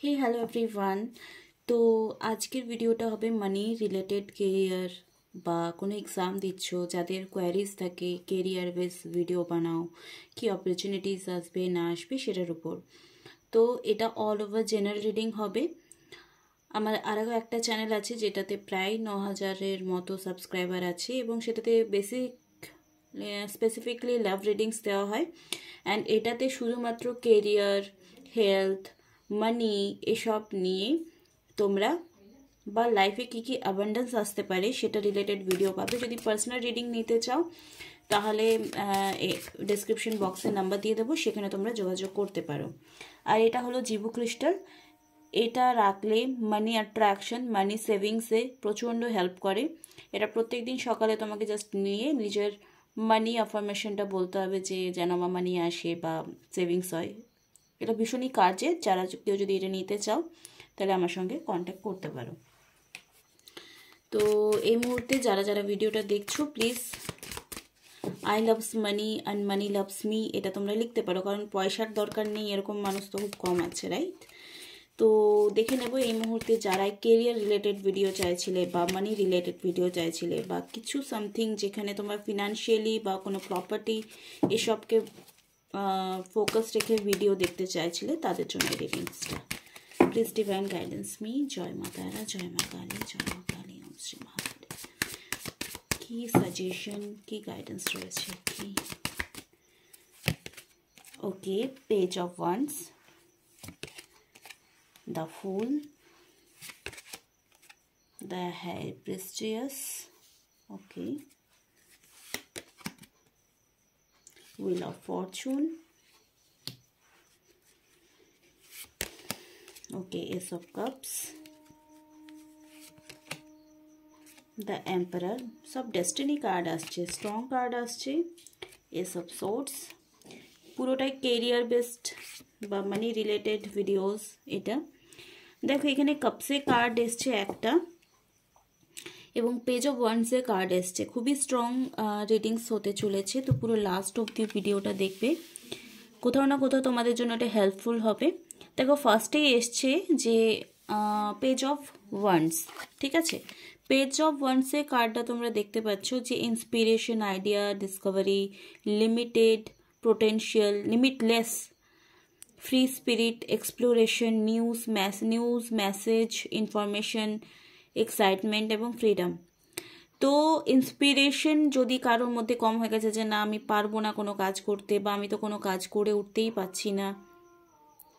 हे hello everyone. तो আজকের ভিডিওটা হবে মানি রিলেটেড কেরিয়ার বা কোনো এক্সাম দিচ্ছ যাদের কোয়ারিজ থাকে কেরিয়ার বেস ভিডিও বানাও কি অপরচুনিটিস আসবে না আসবে সেটার উপর। তো এটা অল ওভার জেনারেল রিডিং হবে। আমার আরও একটা চ্যানেল আছে যেটাতে প্রায় 9000-এর মতো সাবস্ক্রাইবার আছে এবং সেটাতে স্পেসিফিকলি লাভ রিডিংস দেওয়া হয়। অ্যান্ড এটাতে শুধুমাত্র কেরিয়ার, হেলথ, মানি এসব নিয়ে তোমরা বা লাইফে কী কী অ্যাবান্ডেন্স আসতে পারে সেটা রিলেটেড ভিডিও পাবে। যদি পার্সোনাল রিডিং নিতে চাও তাহলে ডেসক্রিপশন বক্সে নাম্বার দিয়ে দেবো, সেখানে তোমরা যোগাযোগ করতে পারো। আর এটা হলো জিবু ক্রিস্টাল। এটা রাখলে মানি অ্যাট্রাকশন, মানি সেভিংসে প্রচণ্ড হেল্প করে। এটা প্রত্যেক দিন সকালে তোমাকে জাস্ট নিয়ে নিজের মানি অ্যাফার্মেশনটা বলতে হবে যে যেন আমার মানি আসে বা সেভিংস হয়। এটা ভীষণই কাজের। যারা কেউ যদি এটা নিতে চাও তাহলে আমার সঙ্গে কন্ট্যাক্ট করতে পারো। তো এই মুহূর্তে যারা যারা ভিডিওটা দেখছো please I loves money and money loves me এটা তোমরা লিখতে পারো, কারণ পয়সার দরকার নেই এরকম মানুষ তো খুব কম আছে, রাইট? তো দেখে নেব এই মুহূর্তে যারা কেরিয়ার রিলেটেড ভিডিও চাইছিলে বা মানি রিলেটেড ভিডিও চাইছিলে বা কিছু সামথিং যেখানে তোমার ফিনান্সিয়ালি বা কোনো প্রপার্টি এসবকে ফোকাস রেখে ভিডিও দেখতে চাইছিলে তাদের জন্য রিডিংসটা। Please divine guidance me. জয় মা তারা, জয় মা কালী, জয় মা কালী, ওম শ্রী মহাকালী। কি সাজেশন, কি গাইডেন্স রয়েছে কি? Okay, page of wands, the Fool, the High Priestess, okay, Wheel of Fortune, okay, Ace of Cups, the Emperor, সব ডেস্টিনি কার্ড আসছে, স্ট্রং কার্ড আসছে, Ace of Swords, পুরোটাই কেরিয়ার বেসড বা মানি রিলেটেড ভিডিওস। এটা দেখো এখানে কাপসে কার্ড এসছে একটা এবং পেজ অফ ওয়ান্সে কার্ড এসছে। খুবই স্ট্রং রিডিংস হতে চলেছে, তো পুরো লাস্ট অবধি ভিডিওটা দেখবে, কোথাও না কোথাও তোমাদের জন্য এটা হেল্পফুল হবে। দেখো ফার্স্টেই এসছে যে পেজ অফ ওয়ান্স, ঠিক আছে? পেজ অফ ওয়ান্সে কার্ডটা তোমরা দেখতে পাচ্ছ যে inspiration, idea, Discovery, limited, potential, limitless, free spirit, exploration, news, message, information, excitement এবং ফ্রিডম। তো ইন্সপিরেশন যদি কারোর মধ্যে কম হয়ে গেছে যে না আমি পারবো না কোনো কাজ করতে বা আমি তো কোনো কাজ করে উঠতেই পারছি না,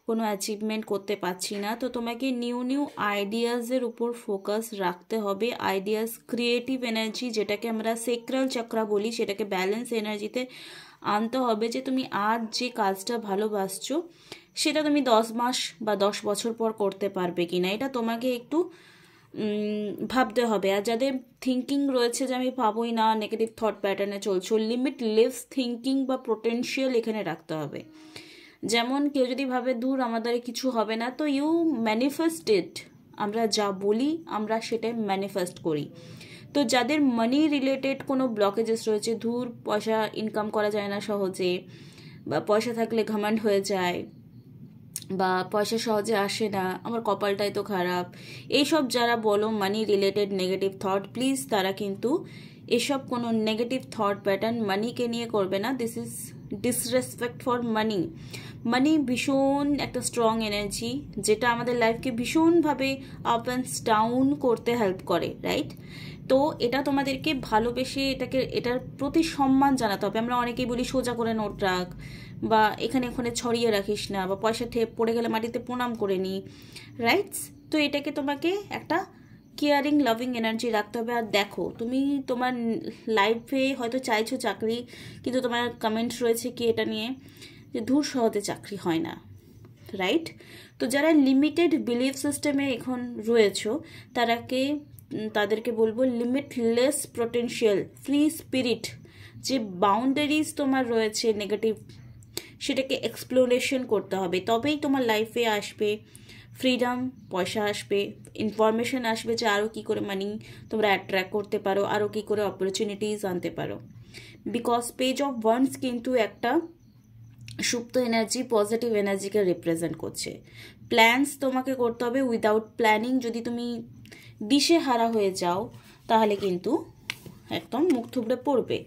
কোনো অ্যাচিভমেন্ট করতে পারছি না, তো তোমাকে নিউ আইডিয়াজের উপর ফোকাস রাখতে হবে। আইডিয়াস, ক্রিয়েটিভ এনার্জি যেটাকে আমরা সেক্রাল চক্রা বলি, সেটাকে ব্যালেন্স এনার্জিতে আনতে হবে যে তুমি আজ যে কাজটা ভালোবাসছো সেটা তুমি 10 মাস বা 10 বছর পর করতে পারবে কিনা, এটা তোমাকে একটু ভাবতে হবে। আর যাদের থিঙ্কিং রয়েছে যে আমি পাবোই না, নেগেটিভ থট প্যাটার্নে চলছো, লিমিটলেস থিঙ্কিং বা পোটেনশিয়াল এখানে রাখতে হবে। যেমন কেউ যদি ভাবে দূর আমার দ্বারা কিছু হবে না, তো ইউ ম্যানিফেস্টেড, আমরা যা বলি আমরা সেটাই ম্যানিফেস্ট করি। তো যাদের মানি রিলেটেড কোনো ব্লকেজেস রয়েছে, ধূর পয়সা ইনকাম করা যায় না সহজে, বা পয়সা থাকলে ঘামান্ড হয়ে যায়, বা পয়সা সহজে আসে না, আমার কপালটাই তো খারাপ, এইসব যারা বলো মানি রিলেটেড নেগেটিভ থট, প্লিজ তারা কিন্তু এসব কোনো নেগেটিভ থট প্যাটার্ন মানিকে নিয়ে করবে না। This is disrespect for money. Money ভীষণ একটা স্ট্রং এনার্জি যেটা আমাদের লাইফকে ভীষণভাবে আপ অ্যান্ড ডাউন করতে হেল্প করে, রাইট? তো এটা তোমাদেরকে ভালোবেসে এটার প্রতি সম্মান জানাতে হবে। আমরা অনেকেই বলি সোজা করে নোট রাখ, বা এখানে ওখানে ছড়িয়ে রাখিস না, বা পয়সা পড়ে গেলে মাটিতে প্রণাম করে নি, রাইটস? তো এটাকে তোমাকে একটা কেয়ারিং, লাভিং এনার্জি রাখতে হবে। আর দেখো তুমি তোমার লাইফে হয়তো চাইছো চাকরি, কিন্তু তোমার কমেন্টস রয়েছে কি এটা নিয়ে যে ধূর সহজে চাকরি হয় না, রাইট? তো যারা লিমিটেড বিলিফ সিস্টেমে এখন রয়েছো তাদেরকে বলবো লিমিটলেস পোটেনশিয়াল, ফ্রি স্পিরিট, যে বাউন্ডারিজ তোমার রয়েছে নেগেটিভ সেটাকে এক্সপ্লোরেশন করতে হবে, তবেই তোমার লাইফে আসবে ফ্রিডম, পয়সা আসবে, ইনফরমেশন আসবে যে আরও কী করে মানি তোমরা অ্যাট্রাক্ট করতে পারো, আরও কী করে অপরচুনিটিস আনতে পারো। বিকজ পেজ অফ ওয়ান্স কিন্তু একটা সুপ্ত এনার্জি, পজিটিভ এনার্জিকে রিপ্রেজেন্ট করছে। প্ল্যানস তোমাকে করতে হবে। উইদাউট প্ল্যানিং যদি তুমি দিশে হারা হয়ে যাও তাহলে কিন্তু একদম মুখ থুবড়ে পড়বে।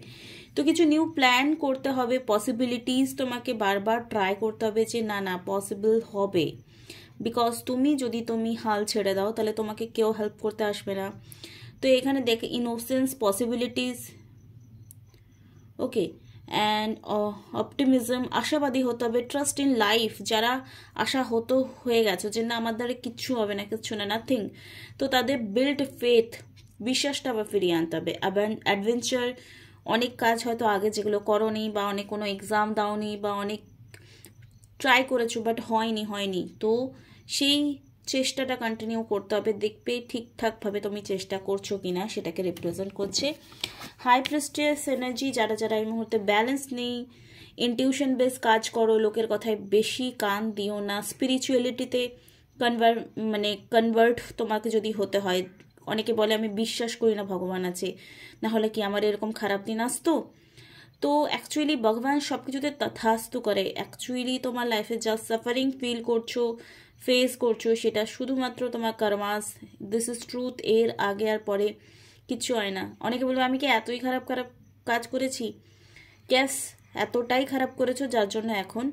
তো কিছু নিউ প্ল্যান করতে হবে, পসিবিলিটিস তোমাকে বারবার ট্রাই করতে হবে যে না না পসিবল হবে। বিকজ তুমি হাল ছেড়ে দাও তাহলে তোমাকে কেউ হেল্প করতে আসবে না। তো এখানে দেখে innocence, possibilities, okay, and optimism, আশাবাদী হতে হবে। ট্রাস্ট ইন লাইফ, যারা আশাহত হয়ে গেছো যে না আমার দ্বারা কিচ্ছু হবে না, কিচ্ছু না, নাথিং, তো তাদের বিল্ড ফেথ, বিশ্বাসটা আবার ফিরিয়ে আনতে হবে। আবার অ্যাডভেঞ্চার, অনেক কাজ হয়তো আগে যেগুলো করোনি বা অনেক কোনো এক্সাম দাওনি বা অনেক ট্রাই করেছো বাট হয়নি, তো সেই চেষ্টাটা কন্টিনিউ করতে হবে। দেখবে ঠিকঠাকভাবে তুমি চেষ্টা করছো কিনা সেটাকে রিপ্রেজেন্ট করছে। হাই প্রেস্টিজিয়াস এনার্জি, যারা এই মুহূর্তে ব্যালেন্স নেই, ইনটিউশন বেস কাজ করো, লোকের কথায় বেশি কান দিও না। স্পিরিচুয়ালিটিতে কনভার্ট তোমাকে যদি হতে হয়, অনেকে বলে আমি বিশ্বাস করি না ভগবান আছে, না হলে কি আমার এরকম খারাপ দিন আসতো? তো অ্যাকচুয়ালি ভগবান সব কিছুতে তথাস্তু করে। অ্যাকচুয়ালি তোমার লাইফে যা সাফারিং ফিল করছো, ফেস করছো, সেটা শুধুমাত্র তোমার কর্মাস। This is truth. এর আগে আর পরে কিচ্ছু হয় না। অনেকে বলবে আমি কি এতই খারাপ কাজ করেছি? গ্যাস এতটাই খারাপ করেছো যার জন্য এখন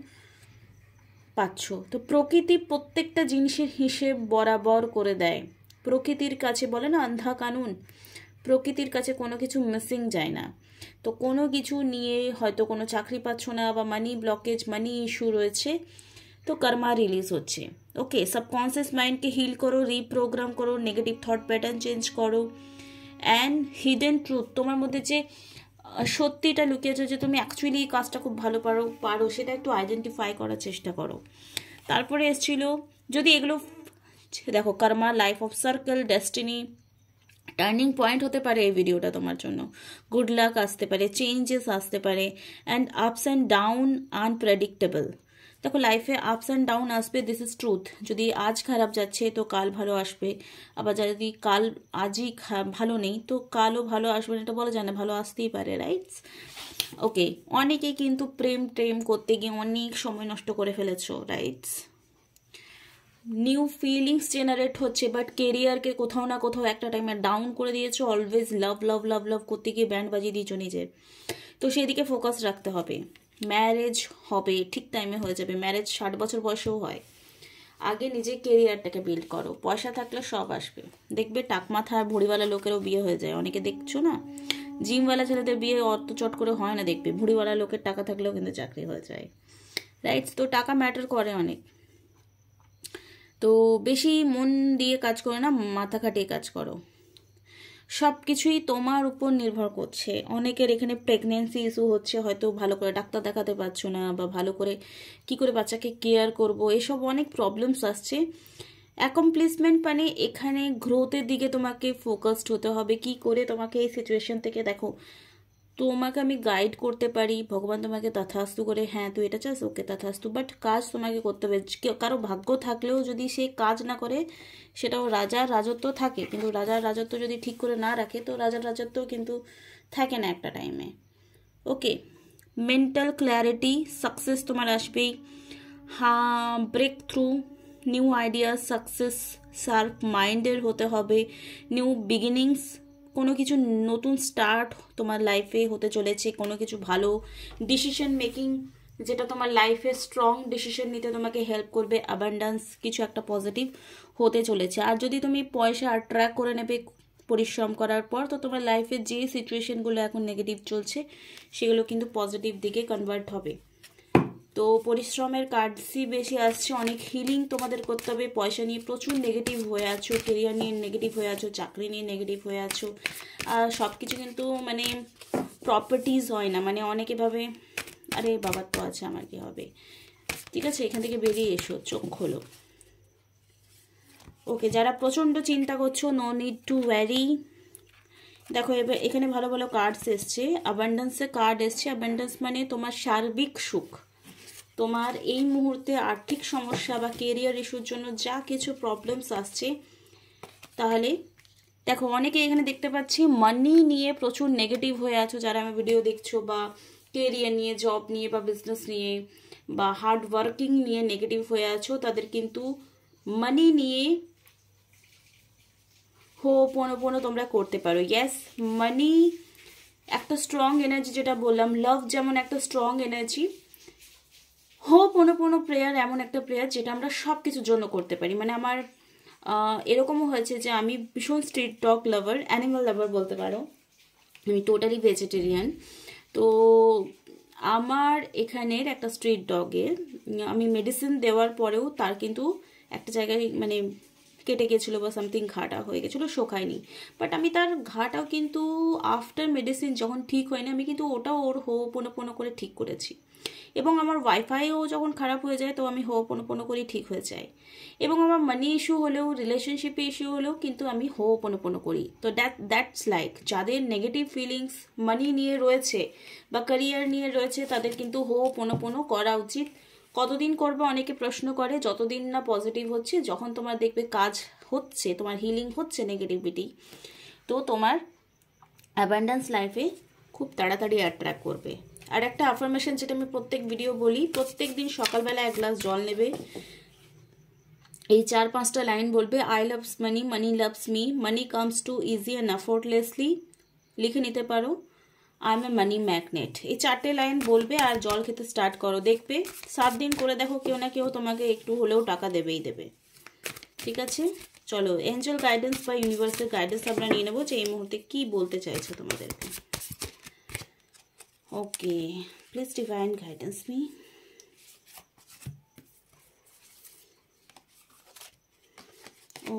পাচ্ছ। তো প্রকৃতি প্রত্যেকটা জিনিসের হিসেব বরাবর করে দেয়। প্রকৃতির কাছে বলে না অন্ধা কানুন, প্রকৃতির কাছে কোনো কিছু মিসিং যায় না। তো কোনো কিছু নিয়ে হয়তো কোনো চাকরি পাচ্ছ না বা মানি ব্লকেজ, মানি ইস্যু রয়েছে, তো কর্মা রিলিজ হচ্ছে। ওকে, সাবকনসিয়াস মাইন্ডকে হিল করো, রিপ্রোগ্রাম করো, নেগেটিভ থট প্যাটার্ন চেঞ্জ করো। অ্যান্ড হিডেন ট্রুথ, তোমার মধ্যে যে সত্যিটা লুকিয়েছে যে তুমি অ্যাকচুয়ালি এই কাজটা খুব ভালো পারো সেটা একটু আইডেন্টিফাই করার চেষ্টা করো। তারপরে এসেছিল যদি এগুলো দেখো, karma, life of circle, destiny, turning point হতে পারে এই ভিডিওটা তোমার জন্য। গুড লাক আসতে পারে, চেঞ্জেস আসতে পারে, and ups and down unpredictable. দেখো লাইফে আপস অ্যান্ড ডাউন আসবে, দিস ইজ ট্রুথ। যদি আজ খারাপ যাচ্ছে তো কাল ভালো আসবে, আবার যদি কাল আজই ভালো নেই তো কালও ভালো আসবে না, এটা বলা যায় না, ভালো আসতেই পারে, রাইটস? ওকে, অনেকেই কিন্তু প্রেম করতে গিয়ে অনেক সময় নষ্ট করে ফেলেছো, রাইটস? নিউ ফিলিংস জেনারেট হচ্ছে, বাট কেরিয়ারকে কোথাও না কোথাও একটা টাইমে ডাউন করে দিয়েছো। অলওয়েজ লাভ করতে গিয়ে ব্যান্ড বাজিয়ে দিয়েছো নিজের, তো সেই দিকে ফোকাস রাখতে হবে। ম্যারেজ হবে, ঠিক টাইমে হয়ে যাবে। ম্যারেজ 60 বছর বয়সেও হয়। আগে নিজের কেরিয়ারটাকে বিল্ড করো, পয়সা থাকলে সব আসবে। দেখবে টাক মাথা আর ভুড়িওয়ালা লোকেরও বিয়ে হয়ে যায়, অনেকে দেখছো না? জিমওয়ালা ছেলেদের বিয়ে অত চট করে হয় না, দেখবে ভুড়িওয়ালা লোকের টাকা থাকলেও কিন্তু চাকরি হয়ে যায়, রাইট? তো টাকা ম্যাটার করে অনেক। তো বেশি মন দিয়ে কাজ করো না, মাথা খাটিয়ে কাজ করো। সব কিছুই তোমার উপর নির্ভর করছে। অনেকের এখানে প্রেগনেন্সি ইস্যু হচ্ছে, হয়তো ভালো করে ডাক্তার দেখাতে পারছো না, বা ভালো করে কি করে বাচ্চাকে কেয়ার করব, এসব অনেক প্রবলেমস আসছে। অ্যাকমপ্লিশমেন্ট মানে এখানে গ্রোথের দিকে তোমাকে ফোকাসড হতে হবে। কি করে তোমাকে এই সিচুয়েশন থেকে, দেখো তোমাকে আমি গাইড করতে পারি, ভগবান তোমাকে তথাস্তু করে, হ্যাঁ তুই এটা চাস, ওকে তথাস্তু, বাট কাজ তোমাকে করতে হবে। কারো ভাগ্য থাকলেও যদি সে কাজ না করে, সেটাও রাজার রাজত্ব থাকে, কিন্তু রাজার রাজত্ব যদি ঠিক করে না রাখে তো রাজার রাজত্ব কিন্তু থাকে না একটা টাইমে। ওকে, মেন্টাল ক্ল্যারিটি, সাকসেস তোমার আসবেই। হ্যাঁ, breakthrough, new idea, success, sharp মাইন্ডের হতে হবে। নিউ বিগিনিংস, কোনো কিছু নতুন স্টার্ট তোমার লাইফে হতে চলেছে, কোনো কিছু ভালো ডিসিশন মেকিং যেটা তোমার লাইফে স্ট্রং ডিসিশন নিতে তোমাকে হেল্প করবে। অ্যাবান্ডেন্স, কিছু একটা পজিটিভ হতে চলেছে। আর যদি তুমি পয়সা অ্যাট্রাক্ট করে নেবে পরিশ্রম করার পর, তো তোমার লাইফে যে সিচুয়েশনগুলো এখন নেগেটিভ চলছে সেগুলো কিন্তু পজিটিভ দিকে কনভার্ট হবে। তো পরিশ্রমের কার্ডসই বেশি আসছে। অনেক হিলিং তোমাদের করতে হবে। পয়সা নিয়ে প্রচুর নেগেটিভ হয়ে আছো, কেরিয়ার নিয়ে নেগেটিভ হয়ে আছো, চাকরি নিয়ে নেগেটিভ হয়ে আছো। আর সব কিছু কিন্তু মানে প্রপার্টিজ হয় না, মানে অনেকে ভাবে আরে বাবার তো আছে আমার কি হবে। ঠিক আছে, এখান থেকে বেরিয়ে এসো, চোখ খোলো। ওকে, যারা প্রচণ্ড চিন্তা করছো, নো নিড টু ওয়ারি। দেখো এবার এখানে ভালো ভালো কার্ডস এসছে। অ্যাবান্ডেন্সের কার্ড এসছে। অ্যাবান্ডেন্স মানে তোমার সার্বিক সুখ। তোমার এই মুহূর্তে আর্থিক সমস্যা বা কেরিয়ার ইস্যুর জন্য যা কিছু প্রবলেমস আসছে, তাহলে দেখো অনেকে এখানে দেখতে পাচ্ছি মানি নিয়ে প্রচুর নেগেটিভ হয়ে আছো, যারা আমি ভিডিও দেখছো, বা কেরিয়ার নিয়ে, জব নিয়ে বা বিজনেস নিয়ে বা হার্ড ওয়ার্কিং নিয়ে নেগেটিভ হয়ে আছো, তাদের কিন্তু মানি নিয়ে হোপোনোপোনো তোমরা করতে পারো। ইয়েস, মানি একটা স্ট্রং এনার্জি, যেটা বললাম লাভ যেমন একটা স্ট্রং এনার্জি, হোপোনোপোনো প্রেয়ার এমন একটা প্রেয়ার যেটা আমরা সব কিছুর জন্য করতে পারি। মানে আমার এরকমও হয়েছে যে আমি ভীষণ স্ট্রিট ডগ লাভার, অ্যানিমাল লাভার বলতে পারো, আমি টোটালি ভেজিটেরিয়ান। তো আমার এখানের একটা স্ট্রিট ডগের আমি মেডিসিন দেওয়ার পরেও তার কিন্তু একটা জায়গায় মানে কেটে গেছিলো বা সামথিং ঘাটা হয়ে গেছিলো, শোকায়নি। বাট আমি তার ঘাটাও কিন্তু আফটার মেডিসিন যখন ঠিক হয়নি, আমি কিন্তু ওটাও ওর হোপোনোপোনো করে ঠিক করেছি। এবং আমার ওয়াইফাইও যখন খারাপ হয়ে যায় তো আমি হোপোনোপোনো করেই ঠিক হয়ে যায়। এবং আমার মানি ইস্যু হলেও, রিলেশনশিপে ইস্যু হলেও কিন্তু আমি হোপোনোপোনো করি। তো দ্যাটস লাইক যাদের নেগেটিভ ফিলিংস মানি নিয়ে রয়েছে বা ক্যারিয়ার নিয়ে রয়েছে তাদের কিন্তু হোপোনোপোনো করা উচিত। কতদিন করবে অনেকে প্রশ্ন করে, যতদিন না পজিটিভ হচ্ছে, যখন তোমার দেখবে কাজ হচ্ছে, তোমার হিলিং হচ্ছে নেগেটিভিটি, তো তোমার অ্যাবান্ডেন্স লাইফে খুব তাড়াতাড়ি অ্যাট্রাক্ট করবে। আর একটা অ্যাফার্মেশন যেটা আমি প্রত্যেক ভিডিও বলি, প্রত্যেক দিন সকালবেলা 1 গ্লাস জল নেবে, এই 4-5টা লাইন বলবে, I loves money, money loves me, money comes to easy and effortlessly, লিখে নিতে পারো, I M A money magnet. এই 4টে লাইন বলবে আর জল খেতে স্টার্ট করো, দেখবে 7 দিন করে দেখো কেউ না কেউ তোমাকে একটু হলেও টাকা দেবেই দেবে। ঠিক আছে, চলো এঞ্জেল গাইডেন্স বা ইউনিভার্সাল গাইডেন্স আমরা নিয়ে নেবো যে এই মুহূর্তে কি বলতে চাইছে তোমাদেরকে। ওকে, প্লিজ ডিভাইন গাইডেন্স মি।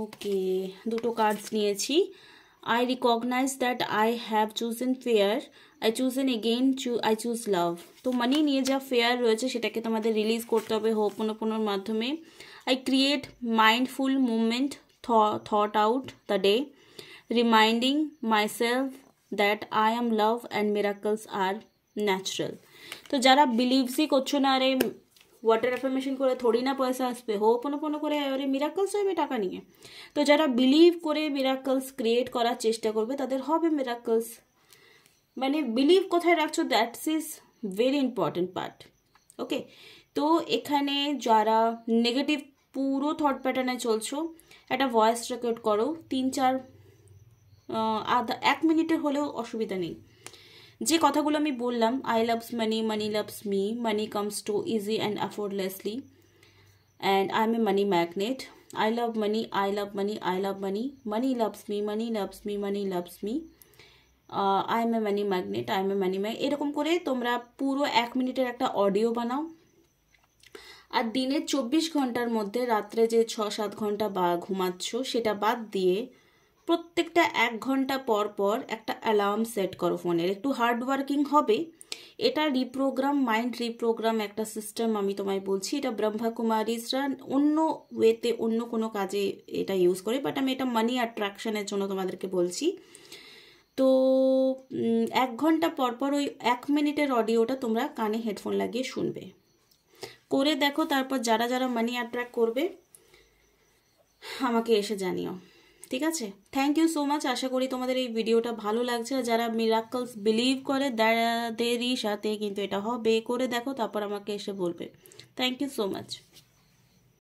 ওকে, দুটো কার্ডস নিয়েছি। I recognize that I have chosen fear, I chosen again, I choose love. তো মানি নিয়ে যা ফেয়ার রয়েছে সেটাকে তোমাদের রিলিজ করতে হবে হোপোনোপোনোর মাধ্যমে। I create mindful movement thought out the day, reminding myself that I am love and miracles are natural. তো যারা বিলিভসই করছো না, আরে ওয়াটার অ্যাফার্মেশন করে থোড়ি না পয়সা আসবে, হোপোনোপোনো করে আরে মিরাকলস হবে টাকা নিয়ে, তো যারা বিলিভ করে মিরাকলস ক্রিয়েট করার চেষ্টা করবে তাদের হবে মিরাকলস। মানে বিলিভ কোথায় রাখছো, that's is very important part. Okay, তো এখানে যারা নেগেটিভ পুরো থট প্যাটার্নে চলছো, একটা ভয়েস রেকর্ড করো 3-4 1 মিনিটের হলেও অসুবিধা নেই। যে কথাগুলো আমি বললাম, I loves money, money loves me, money comes to easy and effortlessly, and I M A money magnet, I love money, I love money, I love money, money loves me, money loves me, money loves me, I am a money magnet, I am a money magnet। এরকম করে তোমরা পুরো 1 মিনিটের একটা audio বানাও। আর দিনে 24 ঘন্টার মধ্যে রাত্রে যে 6-7 ঘন্টা বা ঘুমাচ্ছ সেটা বাদ দিয়ে প্রত্যেকটা 1 ঘন্টা পর পর একটা অ্যালার্ম সেট করো ফোনের। একটু হার্ড ওয়ার্কিং হবে এটা, রিপ্রোগ্রাম, মাইন্ড রিপ্রোগ্রাম একটা সিস্টেম আমি তোমায় বলছি। এটা ব্রহ্মাকুমারিজরা অন্য ওয়েতে অন্য কোনো কাজে এটা ইউজ করে, বাট আমি এটা মানি অ্যাট্রাকশনের জন্য তোমাদেরকে বলছি। তো 1 ঘন্টা পর পর ওই 1 মিনিটের অডিওটা তোমরা কানে হেডফোন লাগিয়ে শুনবে, করে দেখো। তারপর যারা যারা মানি অ্যাট্রাক্ট করবে আমাকে এসে জানিও, ঠিক আছে? Thank you so much. আশা করি তোমাদের এই ভিডিওটা ভালো লাগছে। আর যারা মিরাকলস বিলিভ করে তাদেরই সাথে কিন্তু এটা হবে, করে দেখো, তারপর আমাকে এসে বলবে। Thank you so much.